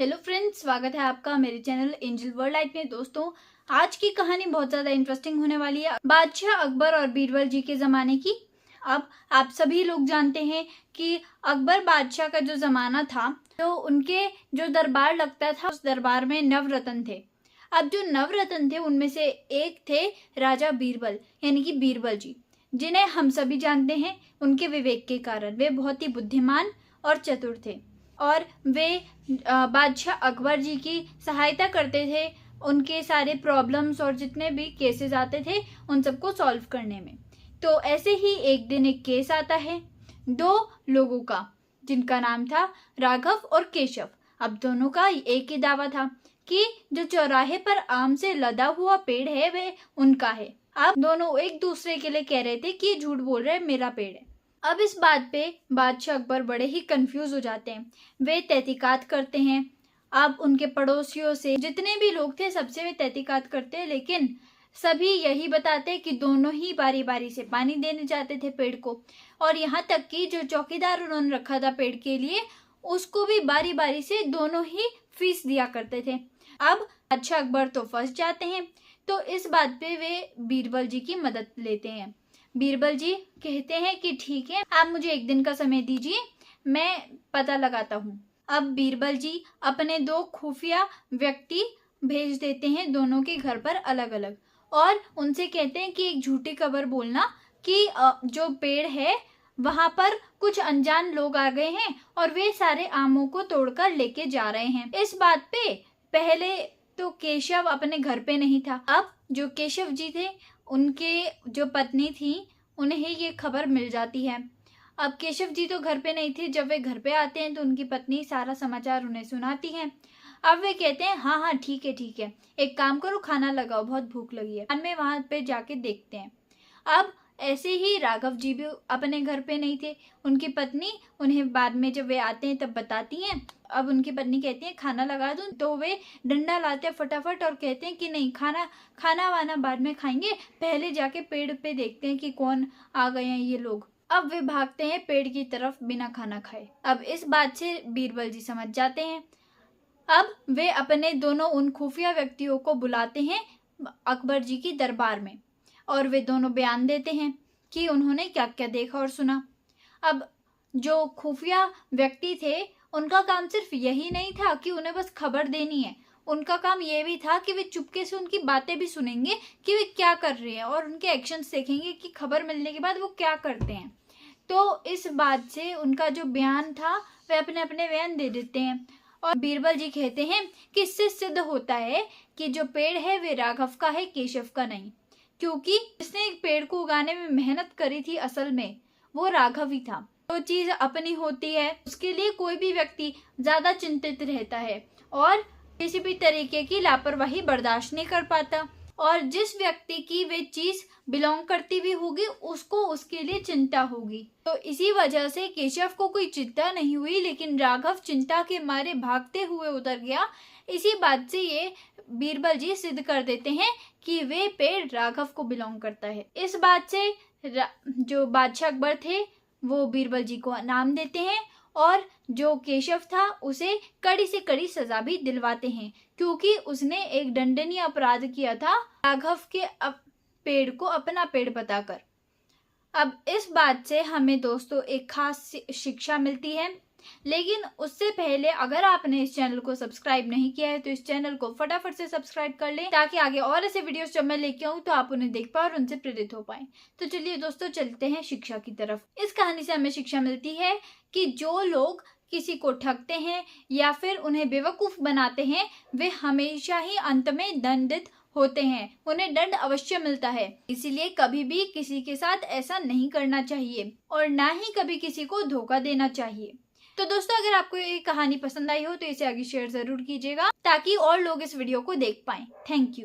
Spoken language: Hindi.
हेलो फ्रेंड्स, स्वागत है आपका मेरे चैनल एंजल वर्ल्ड लाइफ में। दोस्तों, आज की कहानी बहुत ज़्यादा इंटरेस्टिंग होने वाली है। बादशाह अकबर और बीरबल जी के ज़माने की। अब आप सभी लोग जानते हैं कि अकबर बादशाह का जो ज़माना था, तो उनके जो दरबार लगता था, उस दरबार में नवरत्न थे। अब जो नवरत्न थे उनमें से एक थे राजा बीरबल, यानी कि बीरबल जी, जिन्हें हम सभी जानते हैं उनके विवेक के कारण। वे बहुत ही बुद्धिमान और चतुर थे और वे बादशाह अकबर जी की सहायता करते थे उनके सारे प्रॉब्लम्स और जितने भी केसेस आते थे उन सबको सॉल्व करने में। तो ऐसे ही एक दिन एक केस आता है दो लोगों का, जिनका नाम था राघव और केशव। अब दोनों का एक ही दावा था कि जो चौराहे पर आम से लदा हुआ पेड़ है वे उनका है। अब दोनों एक दूसरे के लिए कह रहे थे कि झूठ बोल रहे, मेरा पेड़ है। अब इस बात पे बादशाह अकबर बड़े ही कंफ्यूज हो जाते हैं। वे तहकीकात करते हैं। अब उनके पड़ोसियों से जितने भी लोग थे सबसे वे तहकीकात करते हैं, लेकिन सभी यही बताते कि दोनों ही बारी बारी से पानी देने जाते थे पेड़ को, और यहाँ तक कि जो चौकीदार उन्होंने रखा था पेड़ के लिए, उसको भी बारी बारी से दोनों ही फीस दिया करते थे। अब बादशाह अकबर तो फंस जाते हैं, तो इस बात पे वे बीरबल जी की मदद लेते हैं। बीरबल जी कहते हैं कि ठीक है, आप मुझे एक दिन का समय दीजिए, मैं पता लगाता हूँ। अब बीरबल जी अपने दो खुफिया व्यक्ति भेज देते हैं दोनों के घर पर अलग अलग, और उनसे कहते हैं कि एक झूठी खबर बोलना कि जो पेड़ है वहां पर कुछ अनजान लोग आ गए हैं और वे सारे आमों को तोड़कर लेके जा रहे हैं। इस बात पे पहले तो केशव अपने घर पे नहीं था। अब जो केशव जी थे, उनके जो पत्नी थी, उन्हें ये खबर मिल जाती है। अब केशव जी तो घर पे नहीं थे। जब वे घर पे आते हैं तो उनकी पत्नी सारा समाचार उन्हें सुनाती है। अब वे कहते हैं हाँ हाँ ठीक है ठीक है, एक काम करो, खाना लगाओ, बहुत भूख लगी है। में वहां पे जाके देखते हैं। अब ऐसे ही राघव जी भी अपने घर पे नहीं थे। उनकी पत्नी उन्हें बाद में जब वे आते हैं तब बताती हैं। अब उनकी पत्नी कहती है खाना लगा दूं, तो वे डंडा लाते हैं फटाफट और कहते हैं कि नहीं, खाना वाना बाद में खाएंगे, पहले जाके पेड़ पे देखते हैं कि कौन आ गए हैं ये लोग। अब वे भागते हैं पेड़ की तरफ बिना खाना खाए। अब इस बात से बीरबल जी समझ जाते हैं। अब वे अपने दोनों उन खुफिया व्यक्तियों को बुलाते हैं अकबर जी की दरबार में, और वे दोनों बयान देते हैं कि उन्होंने क्या क्या देखा और सुना। अब जो खुफिया व्यक्ति थे, उनका काम सिर्फ यही नहीं था कि उन्हें बस खबर देनी है, उनका काम यह भी था कि वे चुपके से उनकी बातें भी सुनेंगे कि वे क्या कर रहे हैं, और उनके एक्शंस देखेंगे कि खबर मिलने के बाद वो क्या करते हैं। तो इस बात से उनका जो बयान था वे अपने अपने बयान दे देते हैं। और बीरबल जी कहते हैं कि इससे सिद्ध होता है कि जो पेड़ है वे राघव का है, केशव का नहीं, क्योंकि जिसने एक पेड़ को उगाने में मेहनत करी थी असल में वो राघव ही था। जो चीज अपनी होती है उसके लिए कोई भी व्यक्ति ज्यादा चिंतित रहता है और किसी भी तरीके की लापरवाही बर्दाश्त नहीं कर पाता, और जिस व्यक्ति की वे चीज बिलोंग करती भी होगी उसको उसके लिए चिंता होगी। तो इसी वजह से केशव को कोई चिंता नहीं हुई, लेकिन राघव चिंता के मारे भागते हुए उतर गया। इसी बात से ये बीरबल जी सिद्ध कर देते हैं कि वे पेड़ राघव को बिलोंग करता है। इस बात से जो बादशाह अकबर थे वो बीरबल जी को इनाम देते हैं, और जो केशव था उसे कड़ी से कड़ी सजा भी दिलवाते हैं, क्योंकि उसने एक दंडनीय अपराध किया था राघव के पेड़ को अपना पेड़ बताकर। अब इस बात से हमें दोस्तों एक खास शिक्षा मिलती है, लेकिन उससे पहले अगर आपने इस चैनल को सब्सक्राइब नहीं किया है तो इस चैनल को फटाफट से सब्सक्राइब कर लें, ताकि आगे और ऐसे वीडियोस जब मैं लेके आऊँ तो आप उन्हें देख पाए और उनसे प्रेरित हो पाए। तो चलिए दोस्तों, चलते हैं शिक्षा की तरफ। इस कहानी से हमें शिक्षा मिलती है कि जो लोग किसी को ठगते हैं या फिर उन्हें बेवकूफ बनाते हैं, वे हमेशा ही अंत में दंडित होते हैं, उन्हें दंड अवश्य मिलता है। इसीलिए कभी भी किसी के साथ ऐसा नहीं करना चाहिए और ना ही कभी किसी को धोखा देना चाहिए। तो दोस्तों, अगर आपको ये कहानी पसंद आई हो तो इसे आगे शेयर जरूर कीजिएगा, ताकि और लोग इस वीडियो को देख पाएं। Thank you.